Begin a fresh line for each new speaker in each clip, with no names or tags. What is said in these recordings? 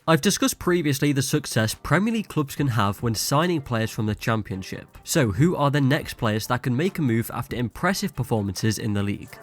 I've discussed previously the success Premier League clubs can have when signing players from the Championship. So who are the next players that can make a move after impressive performances in the league?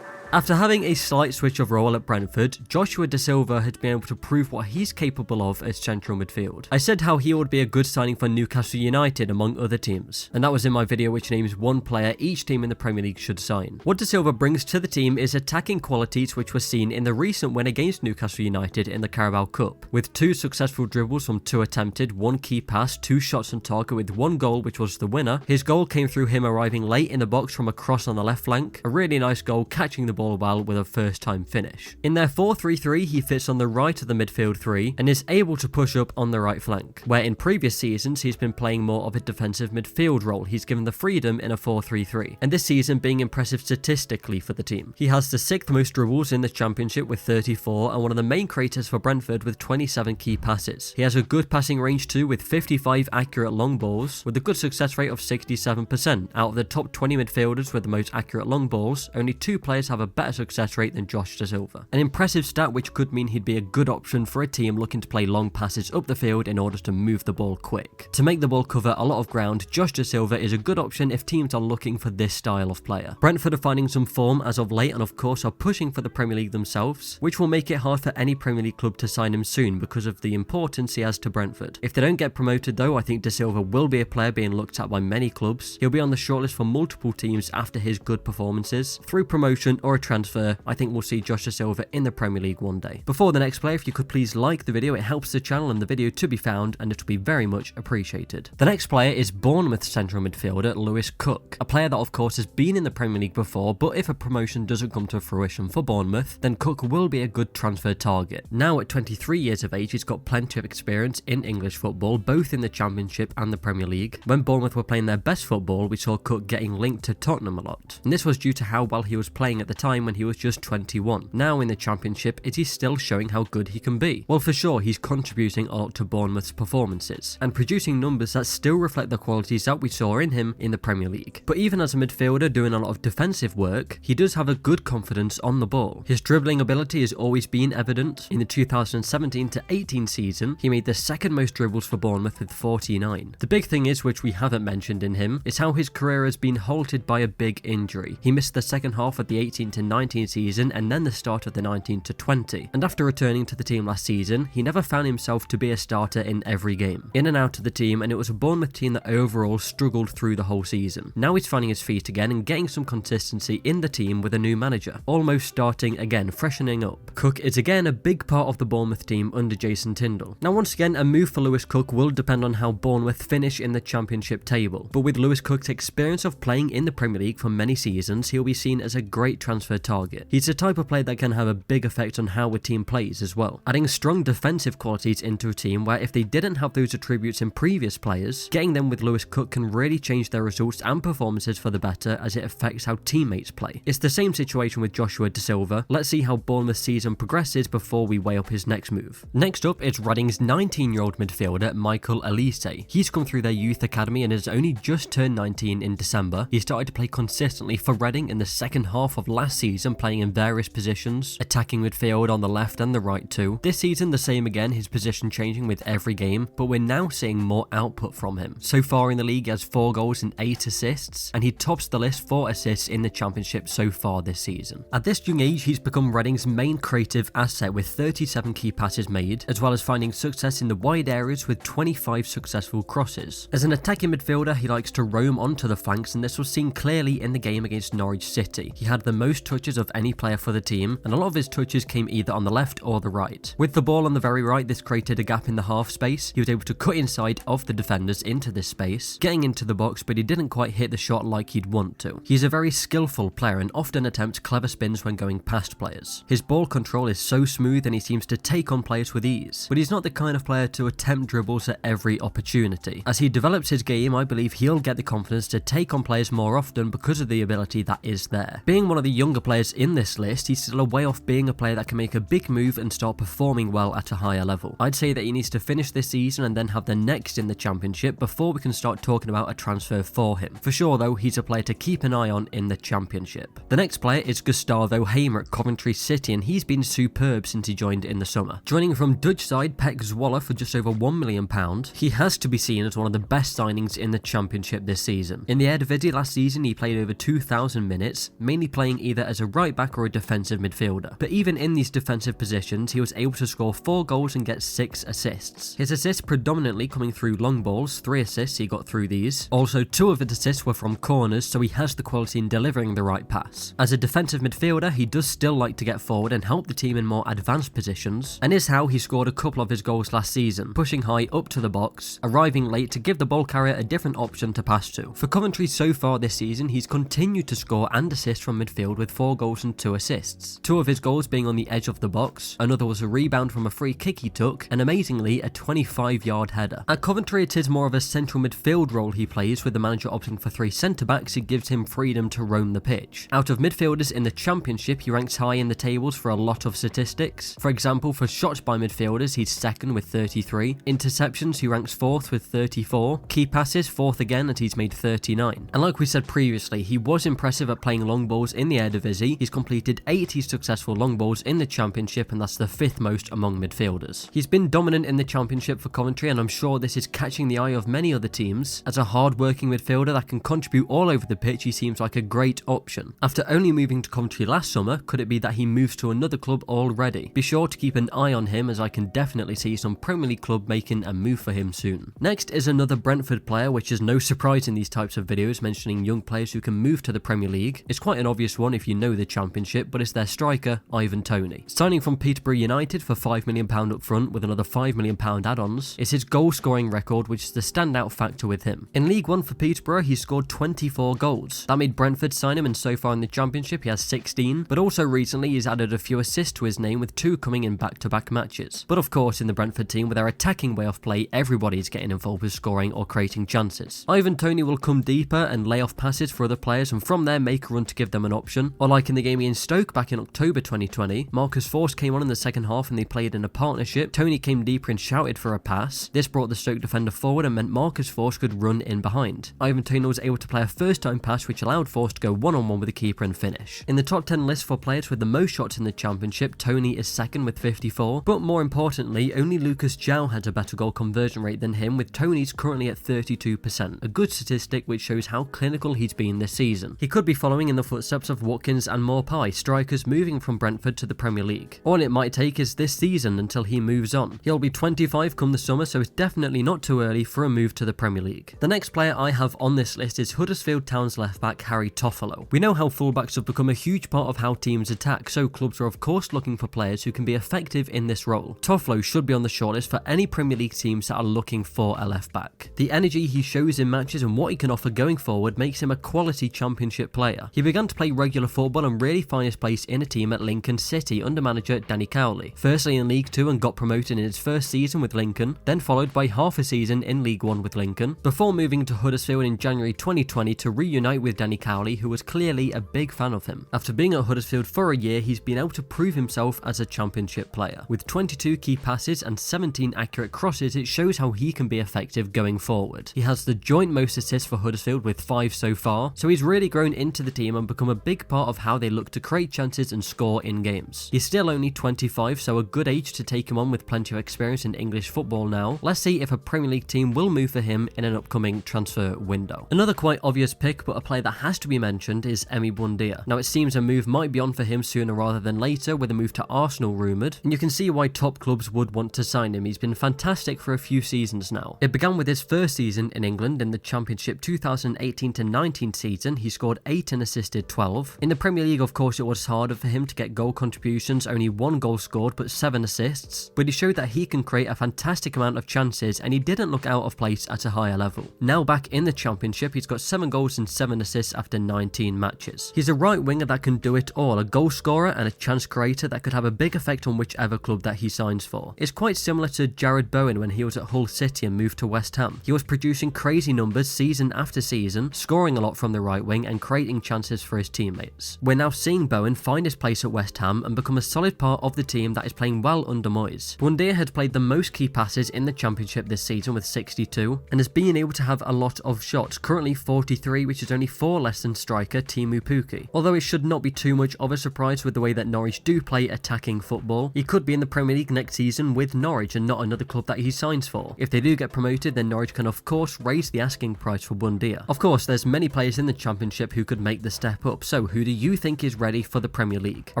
After having a slight switch of role at Brentford, Joshua Da Silva had been able to prove what he's capable of as central midfield. I said how he would be a good signing for Newcastle United among other teams, and that was in my video which names one player each team in the Premier League should sign. What Da Silva brings to the team is attacking qualities which were seen in the recent win against Newcastle United in the Carabao Cup. With 2 successful dribbles from 2 attempted, 1 key pass, 2 shots on target with 1 goal which was the winner. His goal came through him arriving late in the box from a cross on the left flank. A really nice goal, catching the ball well with a first time finish. In their 4-3-3 he fits on the right of the midfield 3 and is able to push up on the right flank, where in previous seasons he's been playing more of a defensive midfield role. He's given the freedom in a 4-3-3, and this season being impressive statistically for the team. He has the 6th most dribbles in the Championship with 34 and one of the main creators for Brentford with 27 key passes. He has a good passing range too with 55 accurate long balls with a good success rate of 67%. Out of the top 20 midfielders with the most accurate long balls, only 2 players have a better success rate than Josh Da Silva. An impressive stat which could mean he'd be a good option for a team looking to play long passes up the field in order to move the ball quick. To make the ball cover a lot of ground, Josh Da Silva is a good option if teams are looking for this style of player. Brentford are finding some form as of late and of course are pushing for the Premier League themselves, which will make it hard for any Premier League club to sign him soon because of the importance he has to Brentford. If they don't get promoted though, I think Da Silva will be a player being looked at by many clubs. He'll be on the shortlist for multiple teams after his good performances. Through promotion or a transfer, I think we'll see Josh Da Silva in the Premier League one day. Before the next player, if you could please like the video, it helps the channel and the video to be found and it will be very much appreciated. The next player is Bournemouth central midfielder Lewis Cook, a player that of course has been in the Premier League before, but if a promotion doesn't come to fruition for Bournemouth, then Cook will be a good transfer target. Now at 23 years of age, he's got plenty of experience in English football, both in the Championship and the Premier League. When Bournemouth were playing their best football, we saw Cook getting linked to Tottenham a lot, and this was due to how well he was playing at the time when he was just 21. Now in the Championship, it is still showing how good he can be. Well, for sure, he's contributing a lot to Bournemouth's performances and producing numbers that still reflect the qualities that we saw in him in the Premier League. But even as a midfielder doing a lot of defensive work, he does have a good confidence on the ball. His dribbling ability has always been evident. In the 2017-18 season, he made the 2nd most dribbles for Bournemouth with 49. The big thing is, which we haven't mentioned in him, is how his career has been halted by a big injury. He missed the second half of the 18-19 season and then the start of the 19-20, and after returning to the team last season, he never found himself to be a starter in every game. In and out of the team, and it was a Bournemouth team that overall struggled through the whole season. Now he's finding his feet again and getting some consistency in the team with a new manager, almost starting again, freshening up. Cook is again a big part of the Bournemouth team under Jason Tindall. Now once again, a move for Lewis Cook will depend on how Bournemouth finish in the Championship table, but with Lewis Cook's experience of playing in the Premier League for many seasons, he'll be seen as a great transfer target. He's the type of player that can have a big effect on how a team plays as well, adding strong defensive qualities into a team where if they didn't have those attributes in previous players, getting them with Lewis Cook can really change their results and performances for the better as it affects how teammates play. It's the same situation with Joshua Da Silva. Let's see how Bournemouth's season progresses before we weigh up his next move. Next up, it's Reading's 19-year-old midfielder Michael Elise. He's come through their youth academy and has only just turned 19 in December. He started to play consistently for Reading in the second half of last season, playing in various positions, attacking midfield on the left and the right too. This season the same again, his position changing with every game, but we're now seeing more output from him. So far in the league he has 4 goals and 8 assists, and he tops the list for assists in the Championship so far this season. At this young age, he's become Reading's main creative asset with 37 key passes made, as well as finding success in the wide areas with 25 successful crosses. As an attacking midfielder, he likes to roam onto the flanks, and this was seen clearly in the game against Norwich City. He had the most touches of any player for the team, and a lot of his touches came either on the left or the right. With the ball on the very right, this created a gap in the half space. He was able to cut inside of the defenders into this space, getting into the box, but he didn't quite hit the shot like he'd want to. He's a very skillful player and often attempts clever spins when going past players. His ball control is so smooth and he seems to take on players with ease, but he's not the kind of player to attempt dribbles at every opportunity. As he develops his game, I believe he'll get the confidence to take on players more often because of the ability that is there. Being one of the young younger players in this list, he's still a way off being a player that can make a big move and start performing well at a higher level. I'd say that he needs to finish this season and then have the next in the championship before we can start talking about a transfer for him. For sure though, he's a player to keep an eye on in the championship. The next player is Gustavo Hamer at Coventry City, and he's been superb since he joined in the summer. Joining from Dutch side Pek Zwolle for just over £1 million, he has to be seen as one of the best signings in the championship this season. In the Eredivisie last season, he played over 2,000 minutes, mainly playing either as a right back or a defensive midfielder. But even in these defensive positions, he was able to score 4 goals and get 6 assists. His assists predominantly coming through long balls, 3 assists he got through these. Also, 2 of his assists were from corners, so he has the quality in delivering the right pass. As a defensive midfielder, he does still like to get forward and help the team in more advanced positions, and is how he scored a couple of his goals last season, pushing high up to the box, arriving late to give the ball carrier a different option to pass to. For Coventry so far this season, he's continued to score and assist from midfield with 4 goals and 2 assists. 2 of his goals being on the edge of the box, another was a rebound from a free kick he took, and amazingly a 25-yard header. At Coventry it is more of a central midfield role he plays, with the manager opting for 3 centre-backs. It gives him freedom to roam the pitch. Out of midfielders in the championship, he ranks high in the tables for a lot of statistics. For example, for shots by midfielders, he's second with 33. Interceptions, he ranks 4th with 34. Key passes, 4th again, and he's made 39. And like we said previously, he was impressive at playing long balls in the Eredivisie. He's completed 80 successful long balls in the championship, and that's the 5th most among midfielders. He's been dominant in the championship for Coventry, and I'm sure this is catching the eye of many other teams. As a hard-working midfielder that can contribute all over the pitch, he seems like a great option. After only moving to Coventry last summer, could it be that he moves to another club already? Be sure to keep an eye on him, as I can definitely see some Premier League club making a move for him soon. Next is another Brentford player, which is no surprise in these types of videos mentioning young players who can move to the Premier League. It's quite an obvious one if you know the championship, but it's their striker, Toney. Signing from Peterborough United for £5 million up front with another £5 million add-ons, it's his goal scoring record which is the standout factor with him. In League 1 for Peterborough, he scored 24 goals. That made Brentford sign him, and so far in the championship he has 16, but also recently he's added a few assists to his name, with 2 coming in back-to-back matches. But of course, in the Brentford team, with their attacking way of play, everybody's getting involved with scoring or creating chances. Toney will come deeper and lay off passes for other players, and from there make a run to give them an option. Or like in the game against Stoke back in October 2020, Marcus Forss came on in the second half and they played in a partnership. Toney came deeper and shouted for a pass. This brought the Stoke defender forward and meant Marcus Forss could run in behind. Toney was able to play a first-time pass which allowed Forss to go one-on-one with the keeper and finish. In the top 10 list for players with the most shots in the championship, Toney is second with 54, but more importantly, only Lucas João had a better goal conversion rate than him, with Toney's currently at 32%, a good statistic which shows how clinical he's been this season. He could be following in the footsteps of Watkins and Maupay, strikers moving from Brentford to the Premier League. All it might take is this season until he moves on. He'll be 25 come the summer, so it's definitely not too early for a move to the Premier League. The next player I have on this list is Huddersfield Town's left back Harry Toffolo. We know how fullbacks have become a huge part of how teams attack, so clubs are of course looking for players who can be effective in this role. Toffolo should be on the shortlist for any Premier League teams that are looking for a left back. The energy he shows in matches and what he can offer going forward makes him a quality championship player. He began to play regular football and really find his place in a team at Lincoln City under manager Danny Cowley. Firstly in League 2 and got promoted in his first season with Lincoln, then followed by half a season in League 1 with Lincoln, before moving to Huddersfield in January 2020 to reunite with Danny Cowley, who was clearly a big fan of him. After being at Huddersfield for a year, he's been able to prove himself as a championship player. With 22 key passes and 17 accurate crosses, it shows how he can be effective going forward. He has the joint most assists for Huddersfield with 5 so far, so he's really grown into the team and become a big part of how they look to create chances and score in games. He's still only 25, so a good age to take him on with plenty of experience in English football now. Let's see if a Premier League team will move for him in an upcoming transfer window. Another quite obvious pick, but a player that has to be mentioned, is Emi Buendia. Now it seems a move might be on for him sooner rather than later, with a move to Arsenal rumoured, and you can see why top clubs would want to sign him. He's been fantastic for a few seasons now. It began with his first season in England in the Championship 2018-19 season. He scored 8 and assisted 12. In the Premier League, of course, it was harder for him to get goal contributions, only 1 goal scored but 7 assists, but he showed that he can create a fantastic amount of chances and he didn't look out of place at a higher level. Now back in the Championship, he's got 7 goals and 7 assists after 19 matches. He's a right winger that can do it all, a goal scorer and a chance creator that could have a big effect on whichever club that he signs for. It's quite similar to Jared Bowen when he was at Hull City and moved to West Ham. He was producing crazy numbers season after season, scoring a lot from the right wing and creating chances for his teammates. performance. We're now seeing Bowen find his place at West Ham and become a solid part of the team that is playing well under Moyes. Buendia had played the most key passes in the Championship this season with 62, and has been able to have a lot of shots, currently 43, which is only 4 less than striker Teemu Pukki. Although it should not be too much of a surprise with the way that Norwich do play attacking football, he could be in the Premier League next season with Norwich and not another club that he signs for. If they do get promoted, then Norwich can of course raise the asking price for Buendia. Of course, there's many players in the Championship who could make the step up, so who do you think is ready for the Premier League? I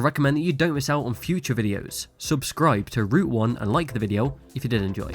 recommend that you don't miss out on future videos. Subscribe to Route 1 and like the video if you did enjoy.